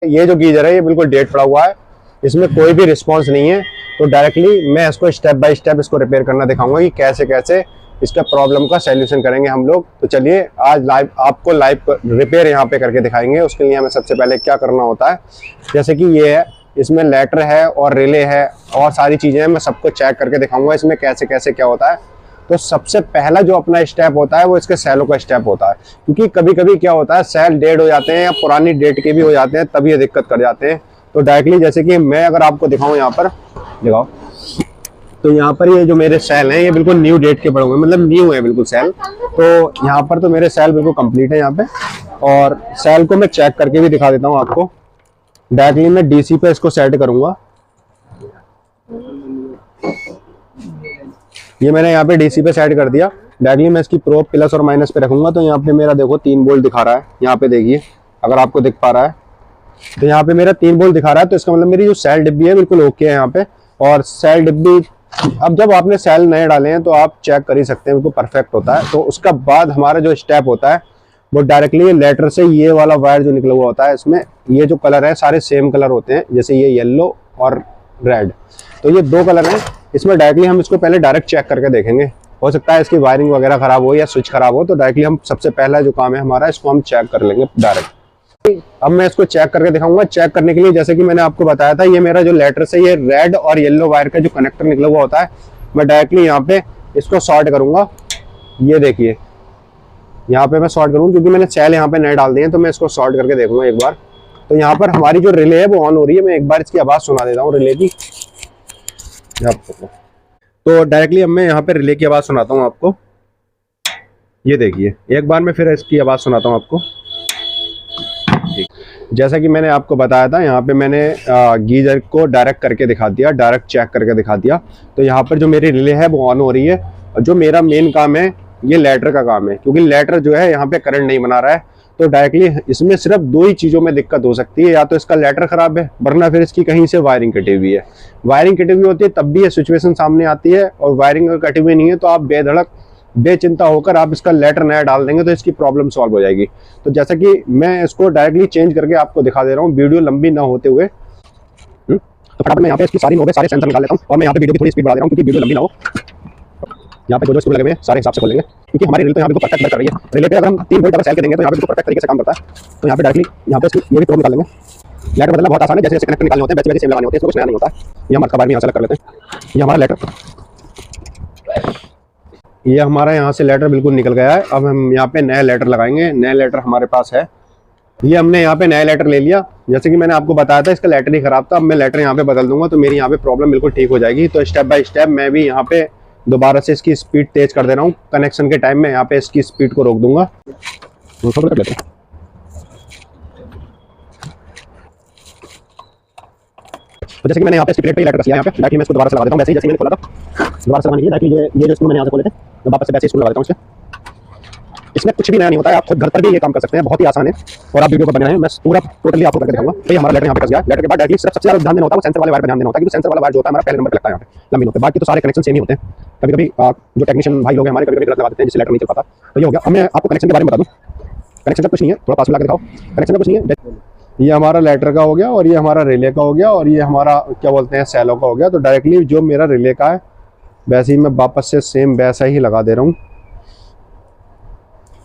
ये जो गीजर है ये बिल्कुल डेट पड़ा हुआ है, इसमें कोई भी रिस्पॉन्स नहीं है। तो डायरेक्टली मैं इसको स्टेप बाय स्टेप इसको रिपेयर करना दिखाऊंगा कि कैसे कैसे इसका प्रॉब्लम का सॉल्यूशन करेंगे हम लोग। तो चलिए आज आपको लाइव रिपेयर यहाँ पे करके दिखाएंगे। उसके लिए हमें सबसे पहले क्या करना होता है, जैसे कि ये है, इसमें लेटर है और रिले है और सारी चीज़ें हैं, मैं सबको चेक करके दिखाऊंगा इसमें कैसे कैसे क्या होता है। तो सबसे पहला जो अपना स्टेप होता है वो इसके सेलों का स्टेप होता है, क्योंकि कभी कभी क्या होता है सेल डेड हो जाते हैं या पुरानी डेट के भी हो जाते हैं, तभी ये दिक्कत कर जाते हैं। तो डायरेक्टली जैसे कि मैं अगर आपको दिखाऊं, यहाँ पर दिखाओ, तो यहाँ पर ये जो मेरे सेल हैं ये बिल्कुल न्यू डेट के पड़े हुए हैं, मतलब न्यू है बिल्कुल सेल। तो यहाँ पर तो मेरे सेल बिल्कुल कंप्लीट है यहाँ पे, और सेल को मैं चेक करके भी दिखा देता हूँ आपको। डायरेक्टली मैं डीसी पे इसको सेट करूंगा। ये मैंने यहाँ पे डीसी पे सेट कर दिया। डायरेक्टली मैं इसकी प्रोब प्लस और माइनस पे रखूंगा। तो यहाँ पे मेरा देखो 3 वोल्ट दिखा रहा है, यहाँ पे देखिए अगर आपको दिख पा रहा है, तो यहाँ पे मेरा 3 वोल्ट दिखा रहा है। तो इसका मतलब मेरी जो सेल डिब्बी है बिल्कुल ओके है यहाँ पे। और सेल डिब्बी, अब जब आपने सेल नए डाले हैं तो आप चेक कर ही सकते हैं, बिल्कुल परफेक्ट होता है। तो उसका बाद हमारा जो स्टेप होता है वो डायरेक्टली लेटर से ये वाला वायर जो निकला हुआ होता है, इसमें ये जो कलर है सारे सेम कलर होते हैं, जैसे ये येलो और रेड, तो ये 2 कलर हैं। इसमें डायरेक्टली हम इसको पहले डायरेक्ट चेक करके देखेंगे। हो सकता है इसकी वायरिंग वगैरह खराब हो या स्विच खराब हो, तो डायरेक्टली हम सबसे पहला जो काम है हमारा, इसको हम चेक कर लेंगे डायरेक्ट। अब मैं इसको चेक करके दिखाऊंगा। चेक करने के लिए जैसे कि मैंने आपको बताया था, ये मेरा जो लेटर से ये रेड और येलो वायर का जो कनेक्टर निकला हुआ होता है, मैं डायरेक्टली यहाँ पे इसको शॉर्ट करूंगा। ये देखिए यहाँ पे मैं शॉर्ट करूँ, क्योंकि मैंने सेल यहाँ पे नए डाल दिए हैं, तो मैं इसको शॉर्ट करके देखूंगा एक बार। तो यहाँ पर हमारी जो रिले है वो ऑन हो रही है। मैं एक बार इसकी आवाज सुना देता हूँ रिले की। तो डायरेक्टली अब मैं यहाँ पे रिले की आवाज सुनाता हूँ आपको। ये देखिए एक बार मैं फिर इसकी आवाज सुनाता हूँ आपको। जैसा कि मैंने आपको बताया था, यहाँ पे मैंने गीजर को डायरेक्ट करके दिखा दिया, डायरेक्ट चेक करके दिखा दिया। तो यहाँ पर जो मेरी रिले है वो ऑन हो रही है। और जो मेरा मेन काम है ये लेटर का काम है, क्योंकि लेटर जो है यहाँ पे करंट नहीं बना रहा है। तो डायरेक्टली इसमें सिर्फ 2 ही चीज़ों में दिक्कत हो सकती है, या तो इसका लेटर खराब है, वरना फिर इसकी कहीं से वायरिंग कटी हुई है। वायरिंग कटी हुई होती है तब भी ये सिचुएशन सामने आती है, और वायरिंग अगर कटी हुई नहीं है तो आप बेधड़क बेचिंता होकर आप इसका लेटर नया डाल देंगे तो इसकी प्रॉब्लम सॉल्व हो जाएगी। तो जैसा कि मैं इसको डायरेक्टली चेंज करके आपको दिखा दे रहा हूँ, वीडियो लंबी ना होते हुए। तो फटाफट मैं यहाँ पे इसकी सारी नोबे सारे सेंसर निकाल लेता हूँ, और मैं यहाँ पे वीडियो की थोड़ी स्पीड बढ़ा दे रहा हूँ, क्योंकि वीडियो लंबी ना हो। यहाँ पे जो स्क्रू लगे हुए हैं सारे हिसाब से खोलेंगे, क्योंकि हमारी रिले तो यहाँ पे परफेक्ट वर्क कर रही है। रिले पे अगर हम 3 वोल्ट अगर सेल के देंगे तो यहाँ पे परफेक्ट तरीके से काम करता है। तो यहाँ पे डायरेक्टली यहाँ पे इसकी ये भी प्रोब निकाल लेंगे। लेटर बदलना बहुत आसान है, जैसे जैसे कनेक्टर निकालने होते हैं वैसे वैसे सेम लगाने होते हैं, इसमें कुछ नया नहीं होता है। ये हमारा कबाड़ भी यहाँ से अलग कर लेते हैं। ये हमारा लेटर, ये हमारा यहाँ से लेटर बिल्कुल निकल गया है। अब हम यहाँ पे नया लेटर लगाएंगे। नया लेटर हमारे पास है, ये हमने यहाँ पे नया लेटर ले लिया। जैसे कि मैंने आपको बताया था इसका लेटर ही खराब था। अब मैं लेटर यहाँ पे बदल दूंगा तो मेरी यहाँ पे प्रॉब्लम बिल्कुल ठीक हो जाएगी। तो स्टेप बाय स्टेप मैं भी यहाँ पे दोबारा से इसकी स्पीड तेज कर दे रहा हूँ। कनेक्शन के टाइम में यहाँ पे इसकी स्पीड को रोक दूंगा। तो जैसे कि मैंने यहाँ पे इसकी प्लेट पे लेटर किया, यहाँ पे डायरेक्टली मैं इसको दोबारा से लगा देता हूँ। वैसे ही जैसे मैंने खोला था दोबारा से लगाने के लिए डायरेक्टली ये जो स्क्रू मैंने यहाँ से खोले थे, मैं वापस से वैसे ही स्क्रू लगा देता हूँ इसमें। इसमें कुछ भी नया नहीं होता है, आप खुद घर पर भी ये काम कर सकते हैं, बहुत ही आसान है। और आप वीडियो पर बने रहे हैं, मैं पूरा टोटली आपको करके दिखाऊंगा। तो ये हमारा लेटर यहाँ पे कस गया। लेटर के बाद डायरेक्टली सिर्फ सबसे ज्यादा ध्यान देना होता है वो सेंसर वाले वायर पर ध्यान देना होता है, क्योंकि सेंसर वाला वायर जो होता है हमारा पहले नंबर पे लगता है यहाँ पे लंबी नोक पे। बाकी तो सारे कनेक्शन सेम ही होते हैं। कभी कभी जो टेक्नीशियन भाई लोग हैं हमारे कभी कभी गलत लगा देते हैं, जिससे लेटर नहीं चल पाता। तो ये हो गया। अब मैं आपको कनेक्शन के बारे में बता दूँ। कनेक्शन का कुछ नहीं है, थोड़ा पास में लगा दिखाओ। कनेक्शन का कुछ नहीं है, ये हमारा लेटर का हो गया, और ये हमारा रिले का हो गया, और ये हमारा क्या बोलते हैं सेलो का हो गया। तो डायरेक्टली जो मेरा रिले का है वैसे ही मैं वापस से सेम वैसा ही लगा दे रहा हूँ।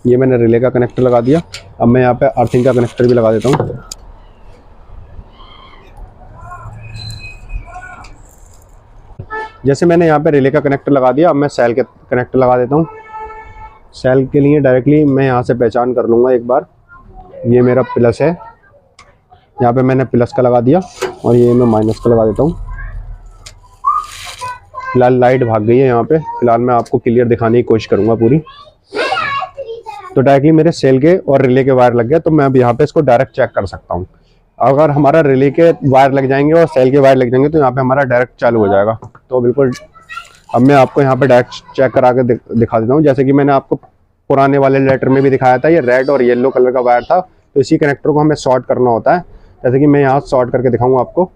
ये मैंने रिले का कनेक्टर लगा दिया। अब मैं यहाँ पे अर्थिंग का कनेक्टर भी लगा देता हूँ। जैसे मैंने यहाँ पे रिले का कनेक्टर लगा दिया, अब मैं सेल के कनेक्टर लगा देता हूँ। सेल के लिए डायरेक्टली मैं यहाँ से पहचान कर लूँगा एक बार। ये मेरा प्लस है, यहाँ पे मैंने प्लस का लगा दिया, और ये मैं माइनस का लगा देता हूँ। फिलहाल लाइट भाग गई है यहाँ पे, फिलहाल मैं आपको क्लियर दिखाने की कोशिश करूँगा पूरी। तो डायरेक्टली मेरे सेल के और रिले के वायर लग गया, तो मैं अब यहाँ पे इसको डायरेक्ट चेक कर सकता हूँ। अगर हमारा रिले के वायर लग जाएंगे और सेल के वायर लग जाएंगे तो यहाँ पे हमारा डायरेक्ट चालू हो जाएगा। तो बिल्कुल अब मैं आपको यहाँ पे डायरेक्ट चेक करा के दिखा देता हूँ। जैसे कि मैंने आपको पुराने वाले लेटर में भी दिखाया था, ये रेड और येलो कलर का वायर था, तो इसी कनेक्टर को हमें शॉर्ट करना होता है। जैसे कि मैं यहाँ शॉर्ट करके दिखाऊंगा आपको।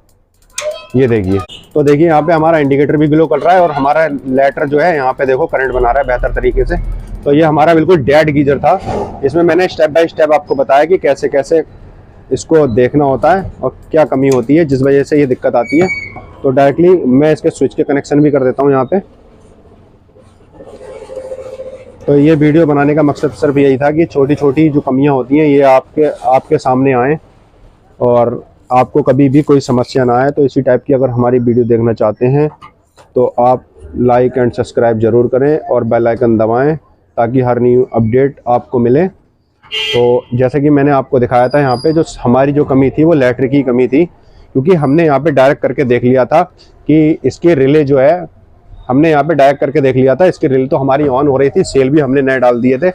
ये देखिए, तो देखिए यहाँ पे हमारा इंडिकेटर भी ग्लो कर रहा है, और हमारा लेटर जो है यहाँ पे देखो करंट बना रहा है बेहतर तरीके से। तो ये हमारा बिल्कुल डेड गीजर था। इसमें मैंने स्टेप बाय स्टेप आपको बताया कि कैसे कैसे इसको देखना होता है और क्या कमी होती है जिस वजह से ये दिक्कत आती है। तो डायरेक्टली मैं इसके स्विच के कनेक्शन भी कर देता हूँ यहाँ पे। तो ये वीडियो बनाने का मकसद सिर्फ यही था कि छोटी छोटी जो कमियाँ होती हैं ये आपके सामने आएँ और आपको कभी भी कोई समस्या ना आए। तो इसी टाइप की अगर हमारी वीडियो देखना चाहते हैं तो आप लाइक एंड सब्सक्राइब ज़रूर करें और बेल आइकन दबाएं ताकि हर न्यू अपडेट आपको मिले। तो जैसे कि मैंने आपको दिखाया था यहाँ पे जो हमारी जो कमी थी वो लैटर की कमी थी, क्योंकि हमने यहाँ पे डायरेक्ट करके देख लिया था कि इसके रिले जो है, हमने यहाँ पे डायरेक्ट करके देख लिया था इसके रिले तो हमारी ऑन हो रही थी, सेल भी हमने नए डाल दिए थे।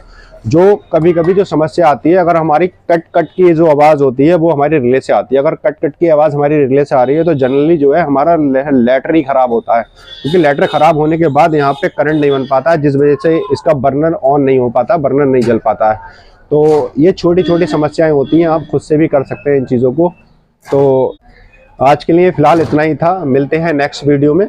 जो कभी कभी जो समस्या आती है, अगर हमारी कट कट की जो आवाज़ होती है वो हमारे रिले से आती है। अगर कट कट की आवाज़ हमारी रिले से आ रही है तो जनरली जो है हमारा लैटर ही ख़राब होता है, क्योंकि लैटर ख़राब होने के बाद यहाँ पे करंट नहीं बन पाता है, जिस वजह से इसका बर्नर ऑन नहीं हो पाता, बर्नर नहीं जल पाता है। तो ये छोटी छोटी समस्याएं होती हैं, आप खुद से भी कर सकते हैं इन चीज़ों को। तो आज के लिए फ़िलहाल इतना ही था, मिलते हैं नेक्स्ट वीडियो में।